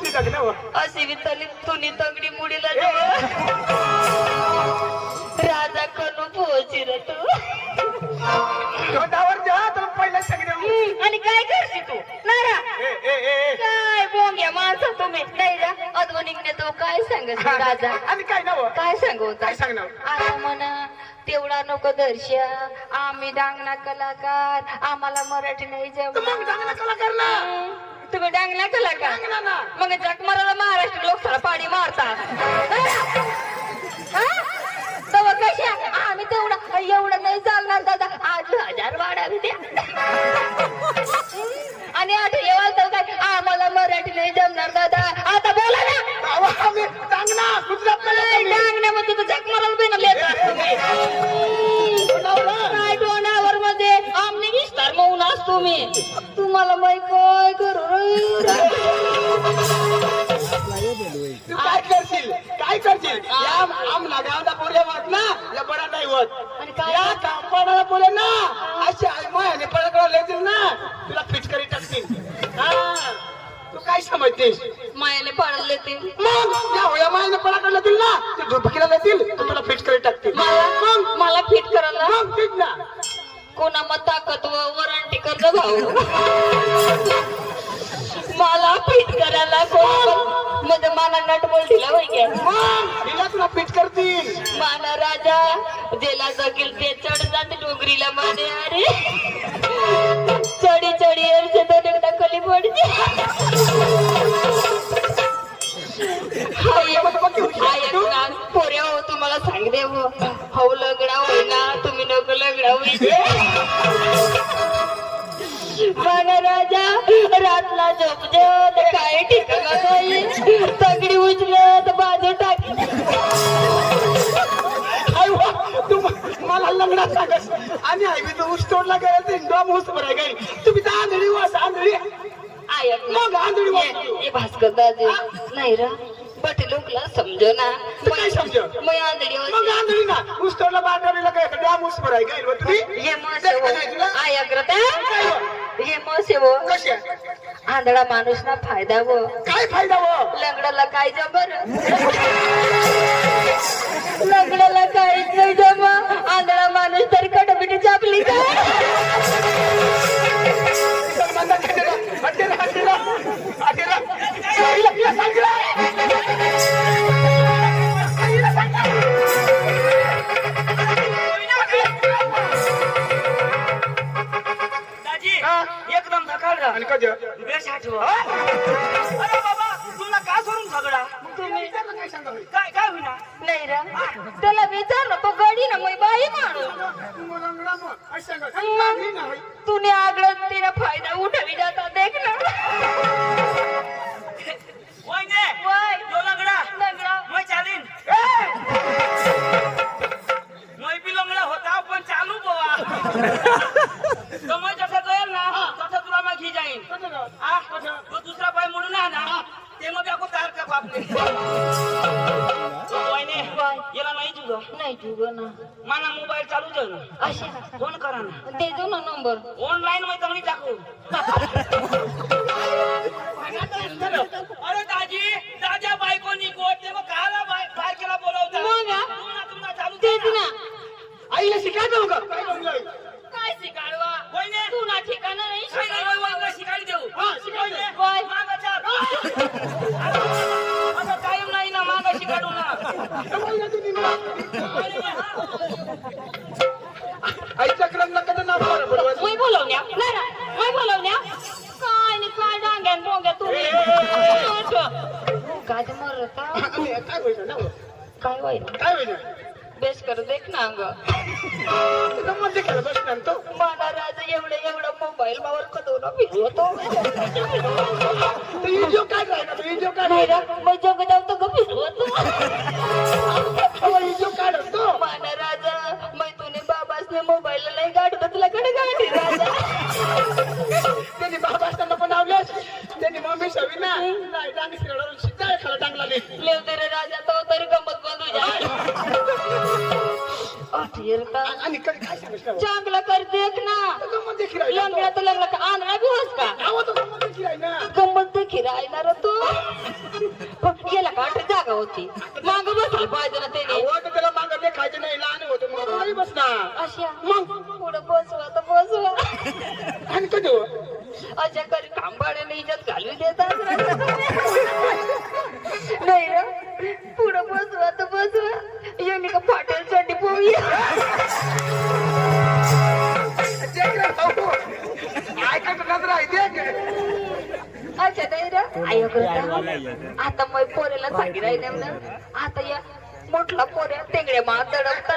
असली लग्न हो. अशी वितली तुनी तगडी मुडीला राजा करू पोहोची रे तू तोंडावर जा तर पहिला सगळं. आणि काय करशील तू नारा काय बोंग्या माणसं तुम्ही नाही रा अद्व निघणे तो काय सांगत राजा आणि काय नाव काय सांगू काय सांगणार आता म्हणा तेवढा नको दर्शा आम्ही डांगणा कलाकार आम्हाला मराठी नाही तर मग जमत चांगला कलाकार ना. तुम्ही डांगणा कलाकार चांगला ना. मग जगमाराला महाराष्ट्र लोक सारा पाणी मारतात तेव्हा कशा आम्ही तेवढा एवढं नाही चालणार दादा 8,000 वाढावी द्या आणि 8 येवाल तर काय आम्हाला मराठी नाही जमणार दादा आता बोला ना अहो, आम्ही चांगला गुजरात डांगण्यामध्ये तर जगमाराला बनवले काय डोण्यावर मध्ये आमने विस्तार मौन असतो मी तुम्हाला मै काय करू काय करशील काय करशील या आमला गावदा पोऱ्या वाट ना या बडा नाही होत आणि काय या कापडाला बोले ना अशी मायाने पळकडा लेतील ना तुला फिटकरी टाकतील हा तू काय समजतेस मायाने पाळले ते मग या होया मायाने पळकडा लेतील ना ते धुपकीला लेतील तर तुला फिटकरी टाकतील मग मला फिट करायला मग ठीक ना कोणा मग ताकद वरांटी कर भाऊ मला फिट करायला कोण मध्ये माना नट बोल दिला वैगे मग हिला तुला फिट करतील माना राजा जेला जगेल ते चढ जाते डोंगरीला माने अरे चढी चढी अरचे दोन एकदा खाली पडते पोऱ्या हो तुम्हाला सांगते हो लगडा होईना तुम्ही नको लगडा होईल माना राजा रातला झोपजत काय ठिकाणा नाही तगडी उचलत बाजू टाकी तू मला लग्नात सांगस आणि आम्ही तो ऊस तोडला गेला तर इंडोम ऊस भराय गाई तुम्ही तर आंधळी वास आंधळी मग आंधळी वास भास्कर दादा नाही रा बट लोकला समजो ना काय समजो मग आंधळी मग आंधळी ना ऊस तोडला बाजारीला काय डॅम ऊस भराय गाई तुम्ही हे मग आयग्रता हे मसेवो कशा आंधळा माणूस ना फायदा हो काय फायदा हो लंगडाला काय जबर लंगडाला काहीच नाही जमा आंधळा माणूस तरी कटबिटी चापली का एकदम धकाल आणि कधी बेस आठव अरे बाबा तुला का सोडून झगडा तुम्ही काय काय होईना नाही रा त्याला विचारलं तो गडी ना मग बाई माणूस तुने आगळत तिला फायदा उठवी जाता देख ना होता पण चालू बोवा जसं कळेल ना तसं तुला मग घी जाईन तो दुसरा पाय म्हणून ना ते मग आपण तार का बापले याला नाही जुग नाही जुग ना माना मोबाईल चालू जाऊ अशा फोन करा ना ते जो ना नंबर ऑनलाईन मध्ये चांगली टाकू अरे दाजी दादा बायकोनी गोट ते मग काला बायकेला बोलवता तुला चालू तेच ना आईला शिकायचं का काय शिकाडवा होईने तू ना ठिकाणा नाही शिकायला देऊ शिकायले होय मागा चाल आता कायम नाही ना मागा शिकाडू ना आईच्या क्रमला कधी ना मी बोलवण्या नाही ना मी बोलवण्या काय नाही काय डांग्यान बोंग्या तुम्ही काय ते मरता काय होईल काय होईल काय होईल बेस कर देख ना ग मध्ये खेळत असणार तो मला राजा एवढं मोबाईल मावर कदवला फिरवतो जो काय राहिला तो जो काय नाही रा मग जग जाऊ तो ग फिरवतो जो काय असतो माना राजा मैं तुने बाबासने मोबाईल नाही गाडू तुला कडे गाडी राजा त्यांनी बाबा असताना पण आवल्यास त्यांनी मम्मी सवीना नाही डांग शिरडून शिकाय खाला डांगला लेव तेरे राजा तो तरी गमत बंद हो आणि काय सांगितलं चांगला कर देख ना मध्ये खिरायला लंगडा तो लंगडा आंधळा भी होस का आवा तो मध्ये खिराय ना गंमत देखील राहणार तू होती माग बसायला पाहिजे ना त्याने आवड त्याला मागं ते खायचं नाही लहान होतो मग नाही बसणार अशा मग पुढे बसवा तर बसवा आणि कधी अशा करी कांबाड्याने इज्जत घालू देतात नाही रे पुढे बसवा तर बसवा यांनी का फाटेल चड्डी पोहूया ऐकत नजर आहे अच्छा नाही रे आई करता आता मग पोरेला सांगी राही ना आता या मोठला पोऱ्या तेंगड्या मात दडपता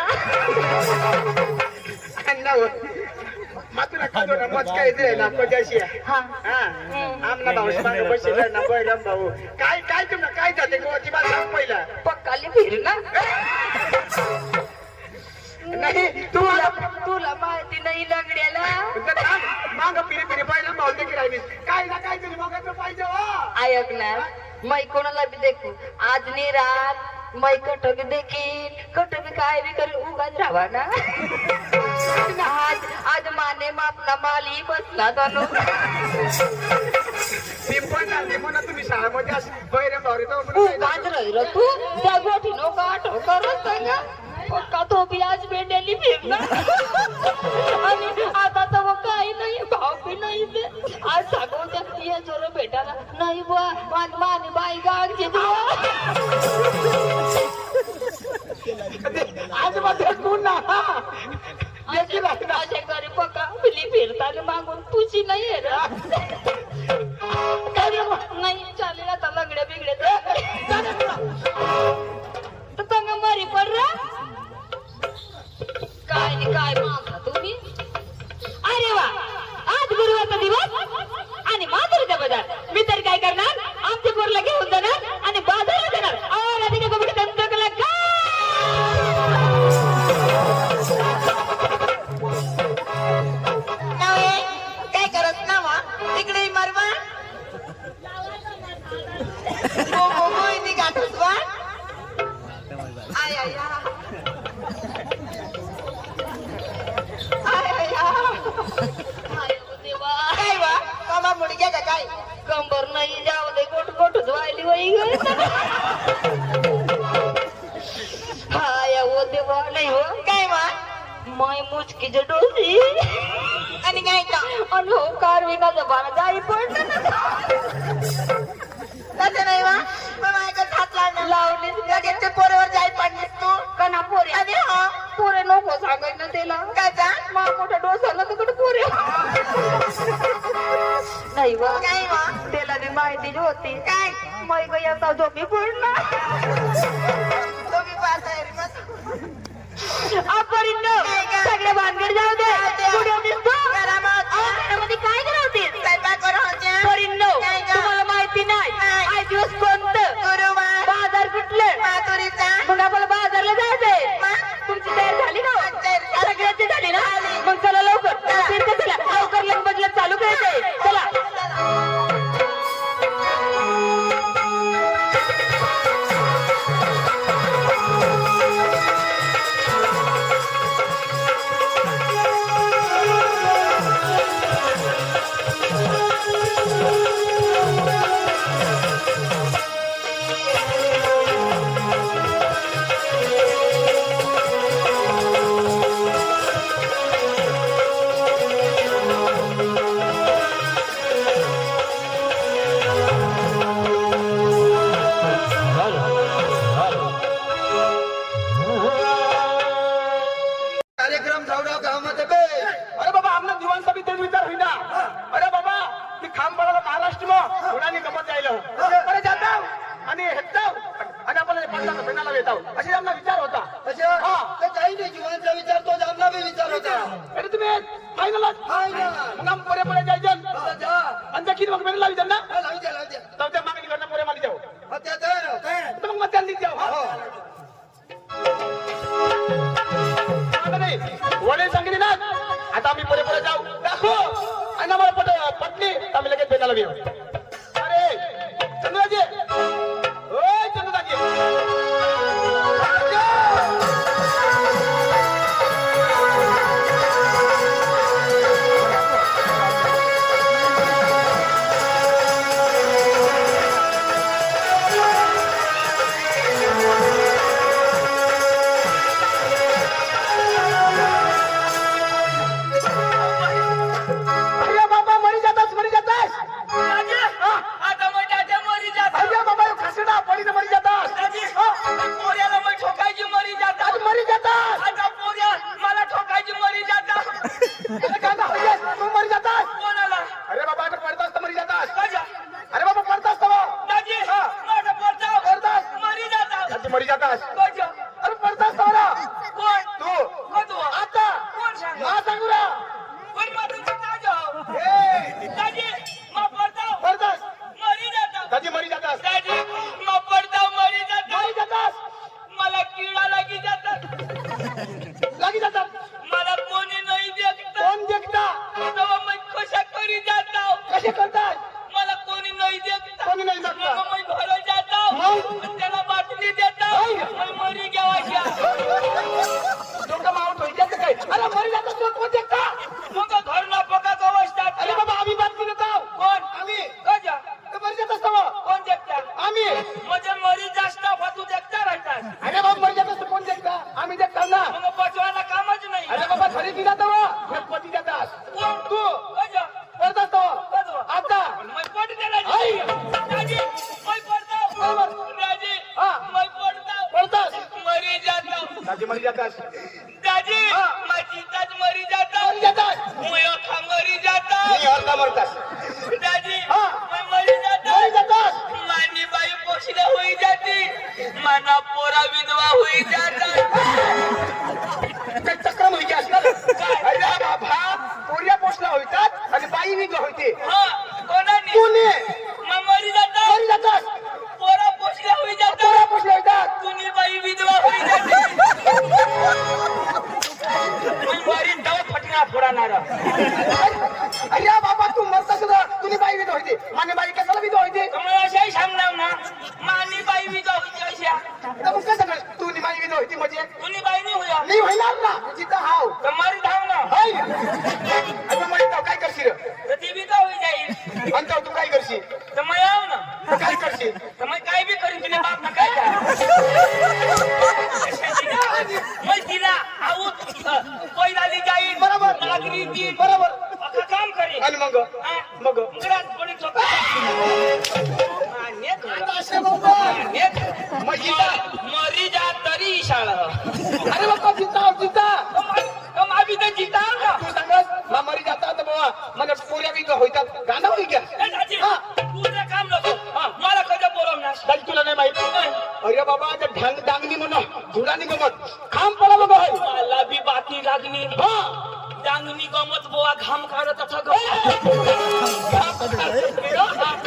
मात्र खातो ना मच काय दे ना पजाशी हा आमना भाऊ मागे बसले ना बैलम भाऊ काय काय तुम्ही काय जाते गोवाची बात सांग पहिला पक्काली फिर ना नाही तुला तुला माहिती नाही लंगड्याला माग पिरी पिरी बैलम भाऊ देखील राहिली काय ना काय तरी बघायचं पाहिजे ऐक ना मै कोणाला बी देखू आज नी रात मै कट बी देखीन कट बी काय बी करेल उगाच राहा ना आज आज माने मापना माली बसला जाणू पिंपण झाले म्हणा तुम्ही शाळेमध्ये बैरम भाऊ उगाच राहिलं तू त्या गोठी नो गाठो करत ना पक्का तो बी आज भेटेली फिरणार आणि आता तर मग काही नाही भाव बी नाही ते आज सांगू त्या ये जोर भेटायला नाही बा मानी बाई गाडची आज मध्ये पुन्हा असे घरी पक्का फिली फिरताना मागून तुझी नाही आहे ना नाही चालेल आता लंगड्या बिगड्या तर तंग मरी पड रा काय नाही काय मागता तुम्ही अरे वा आज गुरुवारचा दिवस आणि माधुरीचा बाजार मी तर काय करणार आमच्या पोरला घेऊन जाणार आणि बाजारात देणार राधिका कपडे तंत्रकला काय करत ना वा तिकडे मारवा गाठूस वा आय आय काय वा कमा मुडक्या का काय कंबर नाही जाऊ दे गोट गोट धुवायली वही हाय ओ देवा नाही हो काय वा माय मुचकीचे डोसी आणि काय का आणि हो कारविना जबाना जाई पडलं तसं नाही वा मग ऐकत हात लावणं लावलीस लगेच ते पोरेवर जाई पडलीस तू कना पोरे आणि हा पोरे नको सांगाय ना त्याला काय जा मा मोठा डोसा ना तिकडे पोरे नाही वा काय वा त्याला बी माहिती होती काय मै ग याचा झोपी पडला झोपी पास आहे रे अपरिंद सगळे भानगड जाऊ दे पुढे दिसतो घरामध्ये काय करावते परिंद तुम्हाला माहिती नाही आज दिवस कोणतं बाजार कुठलं मग आपल्याला बाजारला जायचंय तुमची तयार झाली ना सगळ्याची झाली ना मग चला लवकर चला लवकर लग बदलत चालू करायचंय चला जातास कशा? अरे पडतास तवरा कोण? तू कधू? आता कोण सांगा? मा सांगू रा कोण माताचं ताजं? ए दाजी, मग पडताव. पडतास मरी जाताव. दाजी मरी जातास दाजी, मग पडताव, मरी जाताव. मरी जातास मला किडा लागी जातात. लागी जातात मला कोणी नाही देखत. कोण देखता तेव्हा मी कशा करी जाताव. कसे करतात मला कोणी नाही देखत. कोणी नाही देखता. मग मी घरी जाताव. मग? त्याला बाटली देताव. आई. मग मरी गेवायच्या. तुमचा मावट होईल काय अरे मरी जातास तू कोण देखता मग घर ना पका गवसतात. अरे बाबा आम्ही बातमी देत आहोत कोण? आम्ही कशा? तर मरी जातास तवा कोण देखतात? आम्ही म्हणजे मरी जास्त फातू देखता राहतात. अरे बाबा मरी जातास तू कोण देखता आम्ही देखता ना मग बचवायला कामच नाही. अरे बाबा घरी दिला तवा गणपती जातास कोण? तू कशा? पडतास तवा कधू? आता मैं पड त्याला. आई. दाजी, मैं पडताव. बरोबर. दाजी, हा. मैं पडताव. पडतास मरी जाताव. दाजी मरी जातास दाजी, हा. माझी ताज मरी जाताव. मरी जातास मैं अखा मरी जाताव. मी अर्धा मरतास दाजी, हा. मैं मरी जाताव. मरी जातास मानी बाई पोषल्या होई जाती. माना पोरा विधवा होई जातात. काही चक्रम होईचे असणार अरे बाबा पोरिया पोचला होतात आणि बाई विधवा होते हा, कोणाने? कोणी मग मरी जातात. मरी जातास पोरा पोषल्या होई जातात. पोरा पोचला होतात कुणी बाई विधवा होई जाते. मरी दवा फटका फोडणार. अरे बाबा तू मरता सुद्धा तुम्ही बाई विधवा होते माने बाई कशाला विधवा होते तुम्ही अशाही सांगणार ना. मानी बाई विधवा होती अशा. तर मग कसं काय तू बाई विधवा होती म्हणजे कुणी बाई नाही होया. नाही होणार ना जिथं हाव तर मरी धाव ना. हाय आता मग काय करशील तर ती विधवा होई जाईल. अंत तू काय करशील तर मग याव ना. तर काय करशील तर मग काय बी करीन तुझ्या बाप ना काय मग तिला आऊत पैदाली जाईल. बरोबर. नागरी ती बरोबर अख्खं काम करेल. आणि मग हा? मग मुगडात कोणी चोपा. नेत आता असे बाबा नेत. मग जिता मरी जा तरी शाळा. अरे बाबा जिता जिता आम्ही तर जिता ना. तू सांगत मा मरी जातात बाबा मला पोऱ्या विधवा होतात गाणं होई का ए, दाजी, हा. तुझं काम नको. मला कधी बोलवणार. दाजी तुला नाही माहिती अरे बाबा ते ढंग डांगणी म्हणा धुडानी गमत खांब पडा बघा होय मला बी बाती लागली. हा डांगणी गमत बोवा घाम काढत अथा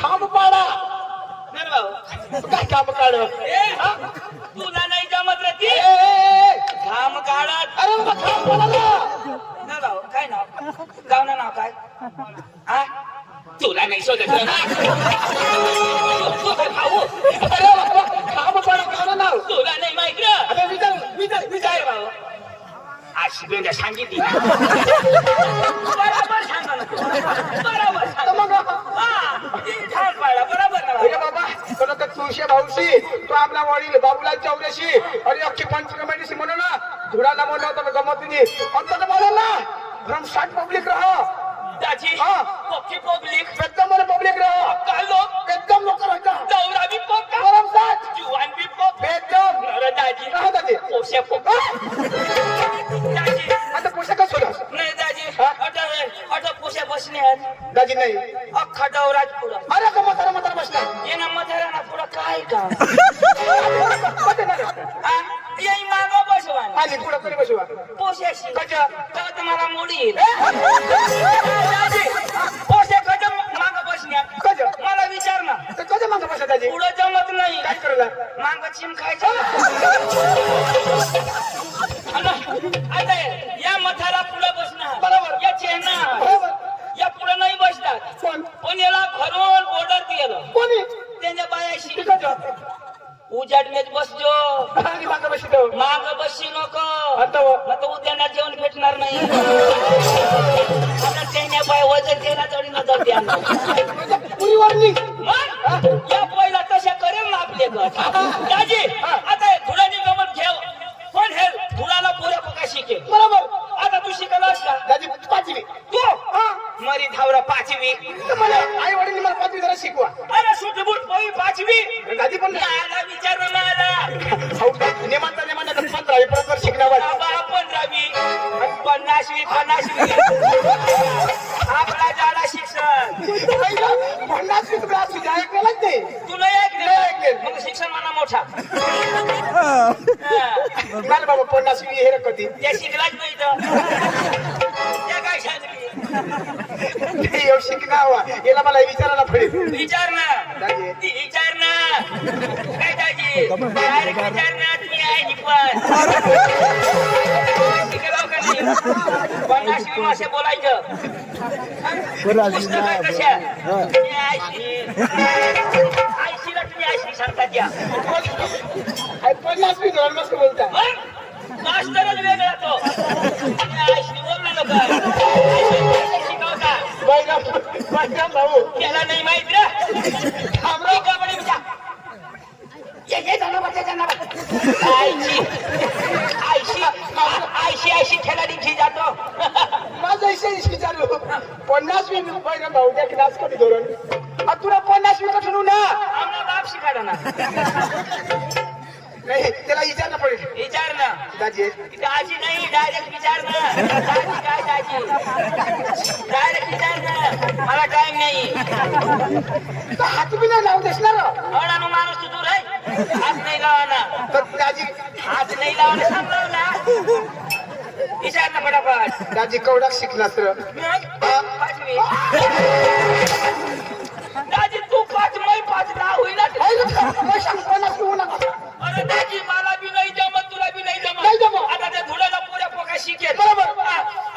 खांब पाडा गम. काय काम काढ तुला नाही जमत रे ती. घाम काढत. अरे बाबा खांब पडा ना. ना गाव काय नाव? गावना नाव काय? हा? तुला नाही शोधत. भाऊ अरे बाबा खांब पाडा गाणं नाव तुला नाही माहित रे. आता विचार विचार विचार भाऊ अशी बेंद्या सांगितली. बरोबर सांगा ना तू. बरोबर तर सांग. मग हा, छान पाडा. बरोबर ना अरे भाऊ? बाबा तुला तर तुळशी भाऊशी तो आपला वडील बाबूलाल चौऱ्याशी अरे अख्खी पंचकमेटीशी म्हणून ना धुडाला म्हणलं होतं गमत नाही अंत बोला ना भ्रमसाट पब्लिक रहा दाजी, हा. पक्की पब्लिक. एकदम मला पब्लिक रहा काय लोक? एकदम लोक राहतात दौरा बी पक्का. भरमसाट जुवान बी पक्का. एकदम अरे दाजी, राहू दादी पोशा पक्का. दाजी, आता पोशाखच होता नाही दाजी. हा? अटो पोशा बसण्यात दाजी नाही अख्खा दौराच पुढं. अरे का म्हातारा बसला ये ना म्हाताऱ्याना पुढं काय काम? आणि हा? येई मागं बसवान. पुढं कधी बसवा पोशाशी. कशा तेव्हा तुम्हाला मुडी येईल. दाजी, पोशा कशा मागं बसण्यात? कशा मला विचार ना. तर कशा मागं बसा दाजी पुढं जमत नाही. काय करला मागं चिम खायचं. आता या मथारा पुढे बसणार. बरोबर. या चेहना बरोबर या पुढे नाही बसतात. कोण पण याला घरून ऑर्डर दिलं. कोणी त्यांच्या बायाशी कशा उजाडण्यात बसजो. आणि मागं बसतो माग बसशी नको. आता आता उद्याना जेवण भेटणार नाही. आता त्यांच्या बाय वजन देणार तरी नजर द्या. पुरी वॉर्निंग मग या पहिला तशा करेल ना आपले गट. दाजी, आता हे धुळानी गमत घेऊ. पण हे धुळाला पुऱ्या पका शिकेल. बरोबर आता तू शिकलास का? दाजी पाचवी तू मरी धावरा 5वी. तर मला आई वडील मला पाचवी जरा शिकवा अरे सुटबुट पोई 5वी. दाजी पण मला विचार मला नेमांचा नेमांना 15वी परत शिकण्यावर 15वी 50वी आपला झाला शिक्षण. 50 क्लास ऐकलेलाच नाही तुला नाही ऐकलं ऐकलं. मग शिक्षण म्हणा मोठा. नाही बाबा 50 हे रकती त्या शिकलाच नाही तर त्या काय सांगली येऊ शिकणार याला मला विचारायला पडेल विचार ना ती विचार ना काय दाजी डायरेक्ट विचार ना तुम्ही आहे निपण शिकलाव का नाही 50 मासे बोलायचं पुस्तकं कशा तुम्ही आयशीला तुम्ही आयशी सांगतात त्या 50 धोरण मस्त बोलता मास्टरच वेगळा तो आयशी बोललो काय शिकवता बैराम भाऊ त्याला नाही माहित रे थांबराव का बडे बिचा ये जाना बच्चा आयशी आयशी आयशी आयशी खेळाडीची जातो माझा इशे चालू 50 बैराम भाऊ त्या क्लास कधी धोरण तुला 50 ठेवू ना आम्हाला बाप शिकाडा ना नाही त्याला विचारणं पडेल विचार ना दाजी दाजी नाही डायरेक्ट विचार ना दाजी काय दाजी डायरेक्ट विचार ना मला टाइम नाही हात बी नाही लावून देसणार अडाणू माणूस तू दूर आहे हात नाही लावा तर दाजी हात नाही लावा सांगलो ना विचार ना पटापट दाजी कवडा शिकला तर पाचवी दाजी तू 5 मै 5 10 होईल अरे दाजी मला बी नाही जमत तुला बी नाही जमत आता त्या धुळ्याला पुऱ्या पोका शिकेल बरोबर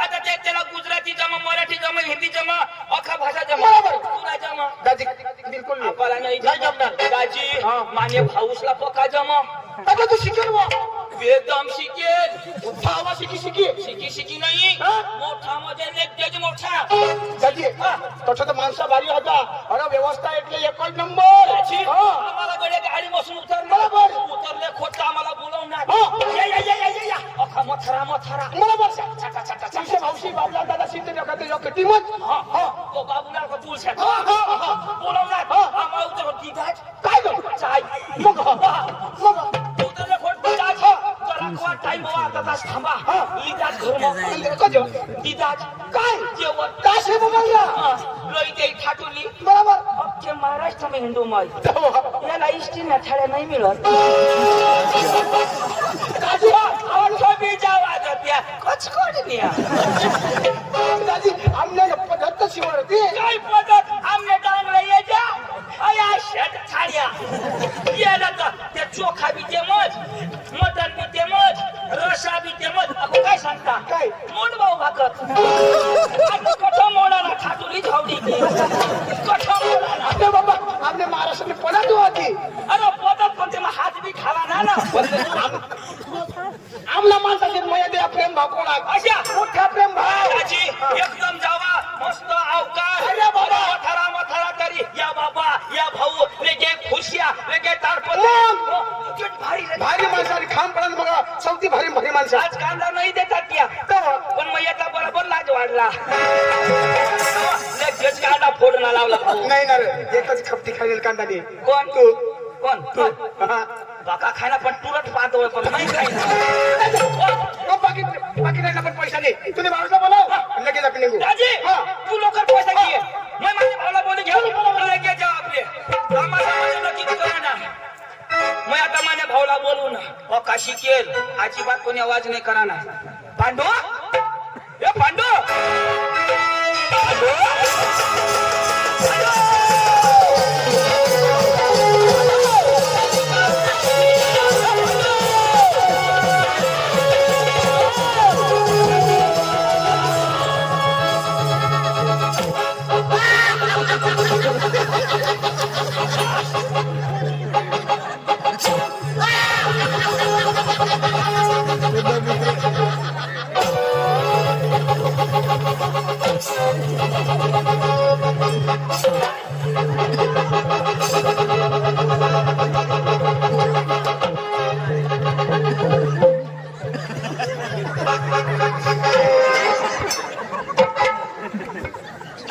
आता ते त्याला गुजराती जमा मराठी जमा हिंदी जमा अख्खा भाषा जमा बरोबर. तुला जमा दाजी बिलकुल नाही. आपल्याला नाही जमणार दाजी माने भाऊसला पोका जमा आता तू शिकेल बुवा. एकदम शिकेल भावा शिकी शिकी नाही मोठा म्हणजे नेत्याची मोठा दाजी तसं तर माणसा भारी होता अरे व्यवस्था એટલે एकच नंबर दाजी आम्हाला गड्या गाडी बसून बरोबर. उतरले खोटं आम्हाला बोलवणार या अख्खा मथारा बरोबर छटा छटा तुमचे मावशी बाबला दादा सिद्ध जगात योग्य टीमच तो बाबूला का तू छट हा. बोलवणार आम्हाला उतर दिगाच काय गं? चाय मग उतरले खोट दिगाच जरा टाइम बाबा आता तास थांबा लिदाच घर मग कजो दिदाच काय जेवण काय से बघा लोई ते ठाटुली बरोबर अख्खे महाराष्ट्र में हिंदू माई याला इष्टी नथाड्या नाही मिळत दाजी बी जावाज त्या कचकोडनिया दाजी आमने पद्धत शिवरती काय पद्धत आमने डांगला ये जा अया शेट छाड्या याला तर ते चोखा बी ते मज मटन बी ते मज रसा बी ते मज आपण काय सांगता काय? मोड भाऊ भाकत कठ मोडाला ठाटुली झावडी कठ मोडाला अरे बाबा आमने महाराष्ट्र में पढ़ा तो आती अरे पद्धत पण ते हात बी खावा ना आमला माणसाचे मया दे प्रेम भाव कोणा अशा मोठा प्रेम भाव दाजी एकदम जावा मस्त अवकाश अरे बाबा. मथारा तरी या बाबा या भाऊ लेके खुशिया लेके तारपत भारी रे. भारी माणसाने खाम पडत बघा चौथी भारी माणसं आज कांदा नाही देतात त्या पण मग याचा बरोबर लाज वाढला लगेच कांदा फोडणं लावला भाऊ नाही ना रे एकच खपती खाईल कांदाने कोण तू कोण हा. बाका खायला पण तुरट पाहतोय पण नाही खायला बाकी नाही पण पैसा नाही तुम्ही माणूसला बोलाव लगेच आपण निघू दाजी हा. तू लवकर पैसा घे मैं माझ्या भावाला बोलून घेऊ लगेच जा आपले आम्हाला माझं नक्की करा ना मैं आता माझ्या भावाला बोलू ना अका शिकेल अजिबात कोणी आवाज नाही करा ना पांडू ए पांडू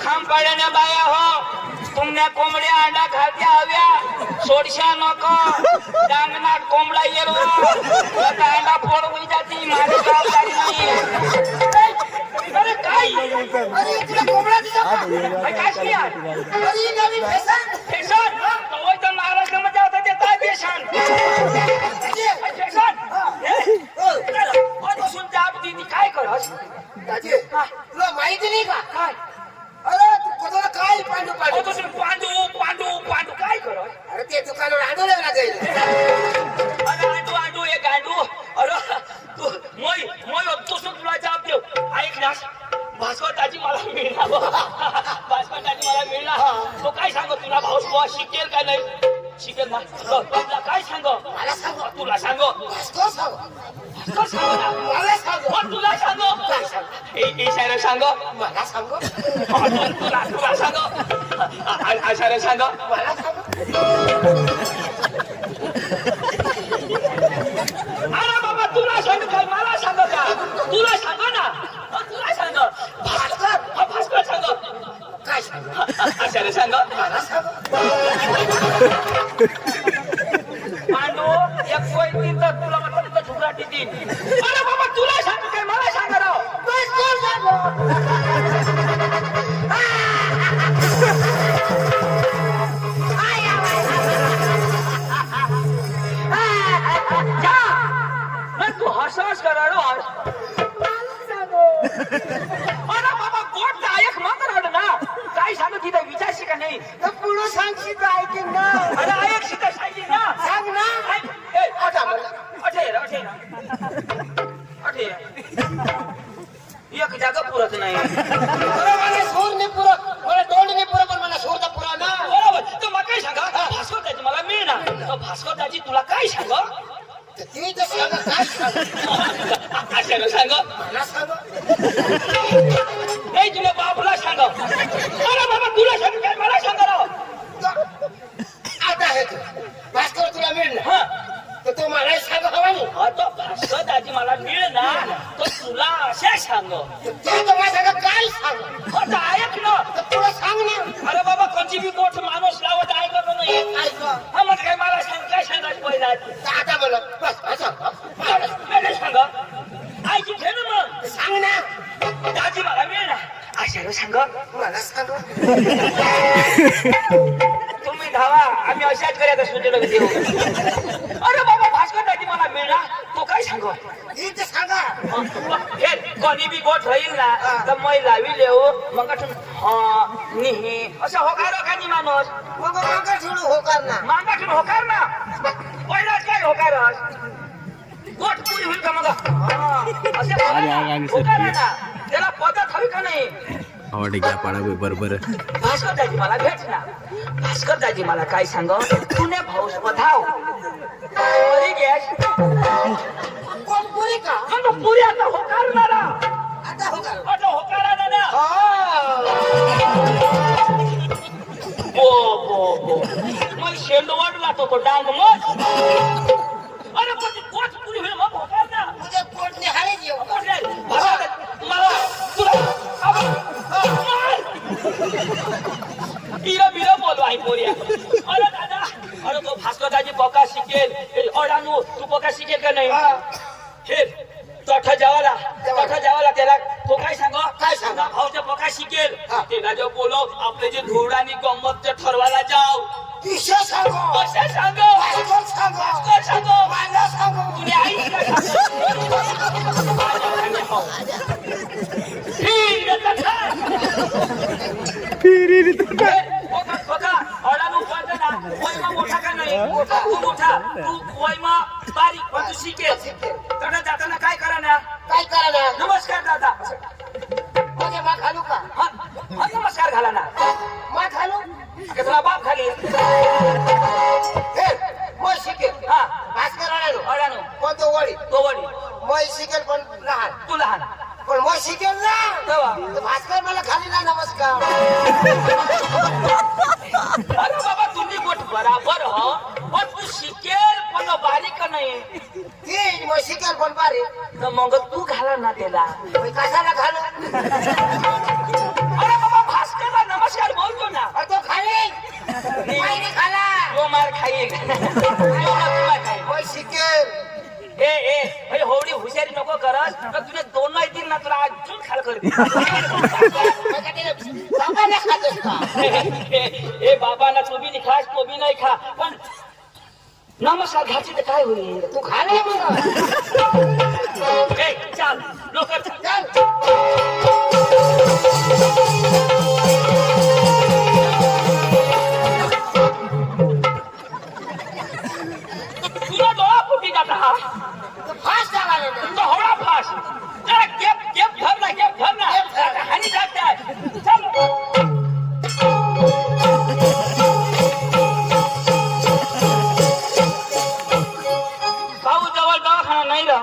खाम पाड्याने बाया हो तुमने कोंबड्या अंडा खात्या हव्या सोडशा नको डांगणात कोंबडा येलो आता अंडा फोड होई जाती माझी जबाबदारी नाही अरे काय अरे तुला कोंबडा दिला का? अरे काय शिया अरे नवीन फॅशन तो महाराष्ट्रामध्ये होता ते काय फॅशन फॅशन लोकांना आंदोलन लागेल. अरे आंडू हे गांडू. अरे तू मोय तोसून तुला जबाब देऊ. ऐक ना, भास्कर दाजी मला मिळला. भास्कर दाजी मला मिळला. तो काय सांग तुला भाऊ बुवा शिकेल का नाही? शिकेल ना. तुला काय सांग? मला सांग. तुला सांग. भास्कर सांग. भास्कर सांग ना. मला सांग. मग तुला सांग. इशारा सांग. मला सांग. तुला सांग. इशारा सांग. मला सांग. अरे बाबा तुला सांग काय मला सांग का? तुला सांग ना. तुला सांग. भास्कर सांग. काय सांग. इशारा सांग. मला सांग. मांडू एक कोयती तर तुला म्हटलं तर झुकराटी देईन. अरे बाबा तुला सांग काय मला सांग राव. भास्कर सांग. जा नाही तू हसास कराडो. अरे बाबा गोट ऐक मग रड ना. काय सांग तिथं विचारशी का नाही? तर पुढं सांगशी तर ऐकेन ना. अरे ऐक शिका सांगितली ना. सांग ना. आता मला अठे एक जागा पुरत नाही. मला सूर नाही पुरत. मला तोंड नाही पुरत पण मला सूर तर पुरा ना. बरोबर. तर मग काय सांगा भास्कर दाजी मला मिळणार. भास्कर दाजी तुला काय सांग? तुम्ही तर सांगा काय सांग. अशाला सांग. मला सांग. नाही तुला बापला सांग. अरे बाबा तुला सांग काय मला सांग राव. आता आहे तू भास्कर तुला मिळणार हा तर तू मला सांग हवा नाही. तो भास्कर दाजी मला मिळणार तर तुला अशा सांग. ते तर माझ्या काय सांग. आता ऐक ना. तर तुला सांग ना. अरे बाबा कोणची बी गोठ माणूस लावत ऐकत नाही. ऐक. हा मग काय मला सांग काय सांगायचं पहिला. तर आता मला बस असं मला सांग. ऐकी घे ना मग. सांग ना. दाजी मला मिळणार अशा सांग. मला सांग. तुम्ही धावा आम्ही अशाच करायचा सुचलं देऊ. अरे बाबा भास्कर दाजी मला मिळणार तो काय सांग. ही तर सांगा. हे कोणी बी गोठ होईल ना तर मै लावी लेऊ मग निही असं होकार का नाही माणूस. मग मागा सोडू होकार ना. मागाठून होकार ना. पहिलाच काय होकार गोठ पुरी होईल का मग. असं होकार आहे ना. त्याला पद्धत हवी का नाही. बरोबर. भास्कर दाजी मला भेट ना. भास्कर दाजी मला काय सांग. पुणे भाऊस पधाव पुरी गॅस. कोण पुरी का. मग पुरी आता होकारणारा. आता होकार. आता होकारा ना. मग शेंडवाडला तो डांग मग. अरे पण ती कोच पुरी होईल मग होकार ना. तुझ्या पोटने हारेच येऊ. मला तुला बिरा बोलवा आई पोरिया. अरे दादा अरे तो भास्कर दाजी पोका शिकेल. अडानू तू पोका शिकेल का नाही. हे तोठा जावाला त्याला तो काय सांग. काय सांग. भाऊच्या पोका शिकेल. त्याला जो बोलो आपले जे धूळ आणि गंमत ठरवायला जाऊ. विषय सांग. कशा सांग. भास्कर सांग. भास्कर सांग. मला सांग. तुझी आई का मोठा का नाही. तू मोठा तू वैमा बारीक पण तू शिकेल. कडे जाताना काय करा ना. काय करा ना. नमस्कार दादा. म्हणजे मा घालू का. हा नमस्कार घाला ना. मा घालू. तुला बाप खाली. हे मग शिकेल. हा भास्कर अडाणू. अडाणू पण तो वडी. तो वडी मग शिकेल पण लहान. तू लहान पण मग शिकेल ना. तेव्हा तर भास्कर मला खाली ना नमस्कार. अरे बाबा तुम्ही गोठ बराबर हो पण तू शिकेल पण बारीक नाही. ती मग शिकेल पण बारीक. तर मग तू घाला ना त्याला. मग कशाला घालू. अरे बाबा भास्करला नमस्कार बोलतो ना. तो खाली. माहिती खाला. तो मार खाईल. मग शिकेल. ए होडी हुशारी नको करत तर तुझे दोन नाही दिल ना तुला अजून खाल कर. बाबाने खातेस का. ए बाबा ना तू बी नाही खास तो बी नाही खा पण नमस्कार घाची तर काय होईल. तू खाले मग. चाल लोक चल. जाता हा फास्ट चालायला ना. तो होडा फास जरा गेप धरना हानी जाता चल भाऊ जवळ दवाखाना नाही राह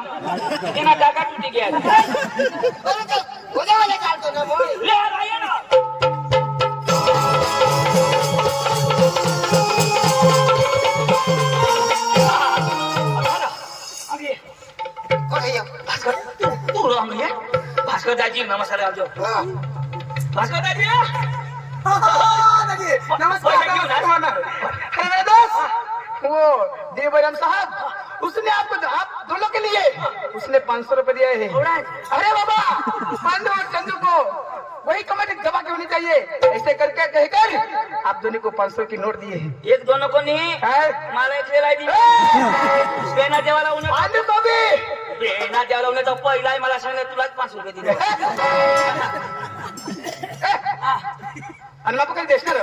तेना जागा तुटी गया बरं का? उद्यावाले चालतो ना मग. ले आ ये ना कुठे ये? तू राम ये भास्कर दाजी नमस्कार आवजो हा. भास्कर दाजी नमस्कार. अरे दोस्त, वो देवराम साहब, उसने आपको आप दोनों के लिए उसने 500 रुपए दिए हैं. अरे बाबा, पांडु और चंदू को वही कमाई दबा के होनी चाहिए. ऐसे करके कहकर आप दोनों को 500 की नोट दिए हैं. एक दोनों को नहीं है? मला एक लेलाई दी बेना देवाला उन्हें पांडु को भी. बेना देवाला उन्हें तो पहिला मला सांगले तुला 500 रुपये दिले आणि मग काही देणार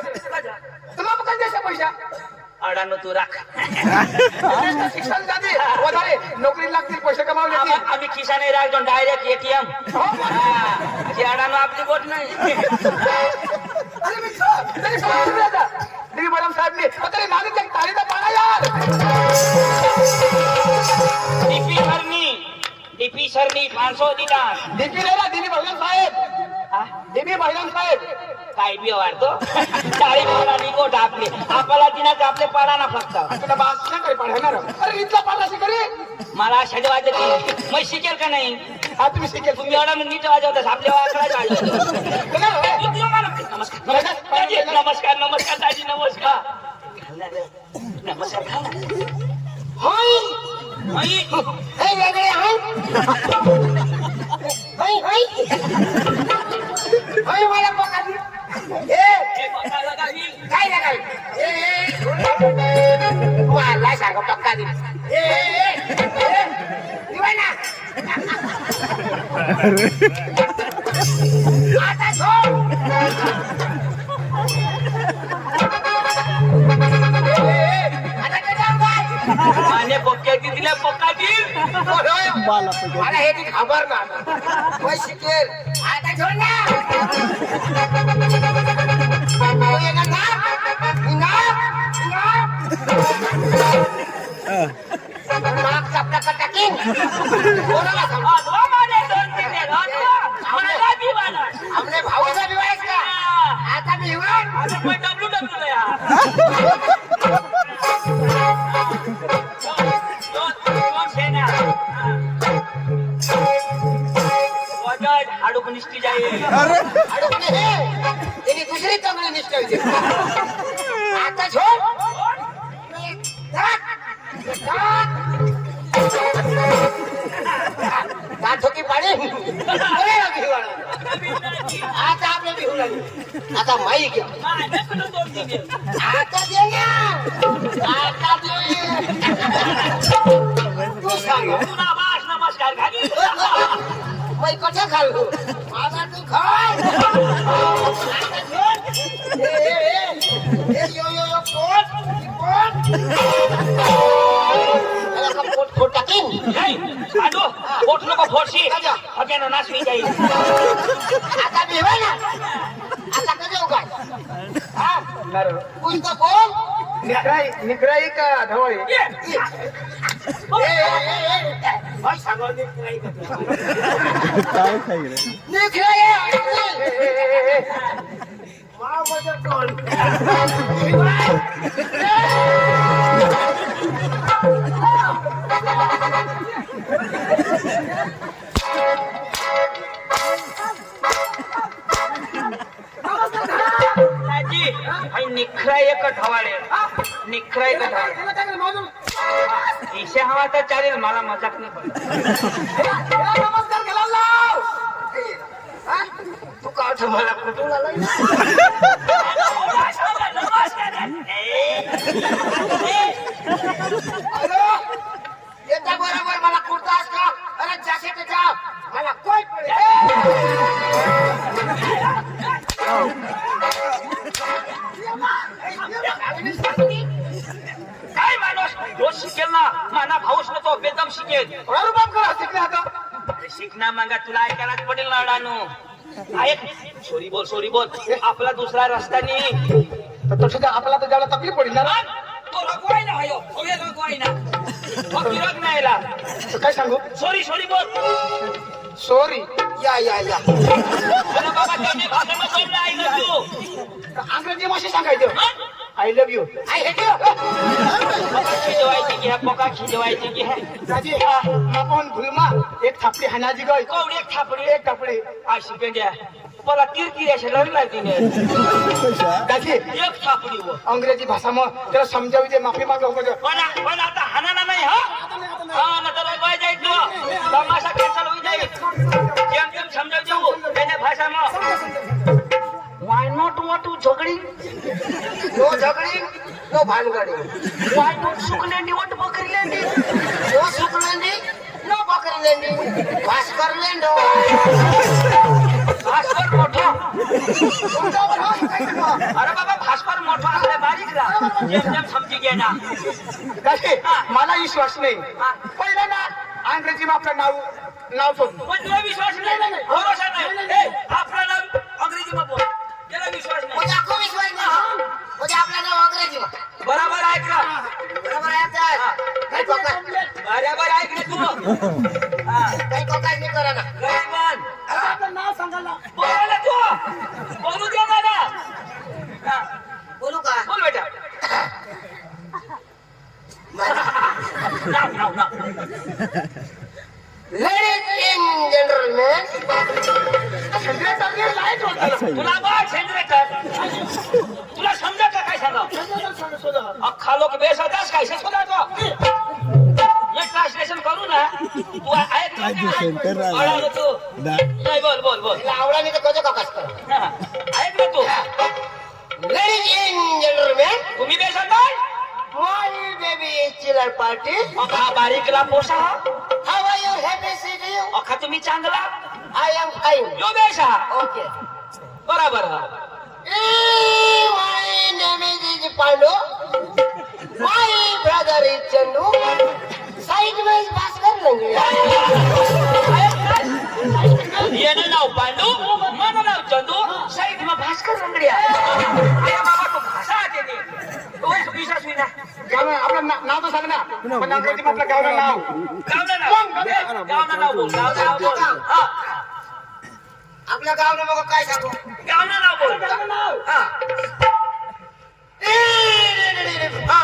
तुम्हाला पण द्यायचा पैसा. अडानो तू राख शिक्षण जाते वधारे नोकरी लागतील पैसे कमावले आम्ही खिसा नाही राखतो डायरेक्ट एटीएम जी अडानो आपली गोट नाही अरे मित्र तरी समजून राजा देवराम साहब ने तरी नानी तक तारीदा पाडा यार. डीपी सरनी 500 दिला डीपी नाही ना दिली बहिराम साहेब. डीपी बहिराम साहेब काय बी वाढतो टाळी पाडानी गोट आपली आपला दिनाच आपले पाडा ना फक्त तुला बास नाही काही पाडणार. अरे इथला पाडा शिकरी मला अशा वाजत मग शिकेल का नाही हा तुम्ही शिकेल तुम्ही एवढा नीट वाजवता आपल्या वाकडा नमस्कार नमस्कार दाजी नमस्कार नमस्कार होय आई, हे वेगळे आहे. होय होय होय मला पकडली. हे बघायला लागली. काय लागल मला सांग पक्का दे. आता सोड. आता त्याच्यावर काय? माने बोक्याची दिल्या बोकाची मला हे ती खबर ना शिकेल. आता सोड ना. हमने भाऊचा विवाह का आता मी हाडूक निष्ठी जाईल त्यांनी दुसरी चांगली निष्ठा होती. आता छोड ठोकी पाणी. आता आपल्या बिहू लागली. आता माई घ्या. आता दे ना. आता दे. तू सांग नमस्कार खाली माई कशा खाल्लो माझा तू खाय. यो यो यो पोट पोट टाकीन. आडो पोट नको फोडशी अगेनो नाश होई जाईल. आता भी है ना. आता कधी हो काय हा पुस्तक बोल. निकराई का ढवळी भाई सांगो निकराई काय खाईल निकराई मा मजा कोण निखरा एक ठवाळे निखरा एक ठवाळे ईशा हवा तर चालेल मला मजाक नाही पडत. नमस्कार केला लाव. तू का मला कुठून आला. येत्या बरोबर मला कुर्तास का अरे जॅकेट जा मला कोई काय माणूस रोज शिकेल ना माना भाऊस न तो बेदम शिकेल थोडा रुबाब करा शिकले आता शिकना मग तुला ऐकायलाच पडेल ना अडानो ऐक सॉरी बोल आपला दुसरा रस्ता नाही तर तसं आपला तर ज्याला तकलीफ पडेल ना तो रगवाय ना हो ओये रगवाय ना तो विरोध नाहीला तर काय सांगू सॉरी बोल सॉरी या अरे बाबा त्याने भाषेमध्ये बोलला आई तू अंग्रेजी भाषा सांगायचं I love you I hate you खिजवायची की है पोका खिजवायची की है दाजी आपण भुलमा एक थापडी हानाजी गय कौडी एक थापडी एक थापडी अशी पेंड्या मला किरकिर असे लढला तिने दाजी एक थापडी व अंग्रेजी भाषा मग त्याला समजावी दे माफी मागव पण आता हाना नाही हा ना तर रगवाय जाईल तू तमाशा कॅन्सल होई जाईल जेम समजाव देऊ त्याने भाषा मग वाय नॉट वॉट टू झगडी नो झगडी नो भानगडी वाय नॉट सुकलेंडी वॉट बकरीलेंडी नो सुकलेंडी नो बकरीलेंडी भास्कर लेंडो भास्कर मोठा अरे बाबा भास्कर मोठा असले बारीक रा जेम समजी घे ना दाजी मला विश्वास नाही पहिलं ना अंग्रेजी में आपलं नाव शोध पण तुला विश्वास नाही भरोसा नाही आपलं नाव अंग्रेजी मध्ये बोल त्याला विश्वास नाही मुझे आपको विश्वास नहीं मुझे आपलं नाव अंग्रेजी में बराबर ऐक ना बरोबर आहे काय बराबर ऐक रे तू काही कोकाय नाही करा ना गरीबान आपलं नाव सांगा ना बोल ना तू बोलू दे मला बोलू का बोल बेटा नाव Ladies and gentlemen, तुला बघ सेंद्रेकर तुला समजा का काय सांगा अख्खा लोक बेस होतास काय शोधा तो एक ट्रान्सलेशन करू ना तू ऐक ना सेंटर अडवलं तू नाही बोल आवडा नाही तर कधी काकास कर ऐक ना तू Ladies and gentlemen, तुम्ही बेस होताय my baby is chiller party. अख्खा बारीकला पोसा How are you? Happy to see you? अख्खा तुम्ही चांगला I am fine. Yo Besa Okay. बराबर My name is Pandu. My brother is Chandu. Sideways Bhaskar Langi. येणं नाव पांडू माझं नाव चंदू साईड मग भास्कर रंगडिया अरे बाबा तो भाषा आहे तो विश्वास होईना आपलं नाव तर सांग ना पण अंग्रेजी आपलं गावलं नाव गावना नाव बोल हा आपल्या गावनं बघा काय सांगू गावना नाव बोल हा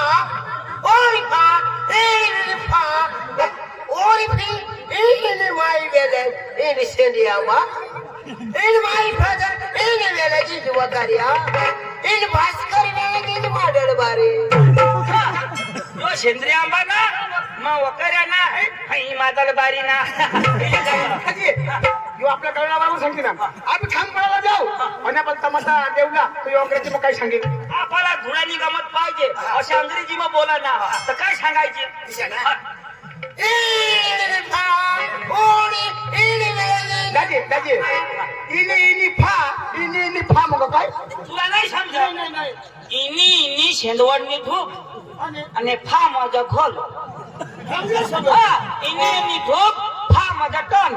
ओरी फा ओरी fee in my village in India in my brother in village in Wakaria in Bhaskar village in Madalbari यो शेंद्रे आंबा ना मग वकऱ्या ना आई माताला बारी ना यो आपल्या कळणावर सांगते ना आम्ही खामपणाला जाऊ आणि आपण तमाशा देऊला तो अंग्रेजी मग काय सांगेल आपल्याला धुळानी गमत पाहिजे असे अंग्रेजी मग बोला ना तर काय सांगायचे दाजी इनी फा मग काय तुला नाही समजा इनी शेंदवडनी धूप आणि फा माझा घोल इनी धूप फा माझा टन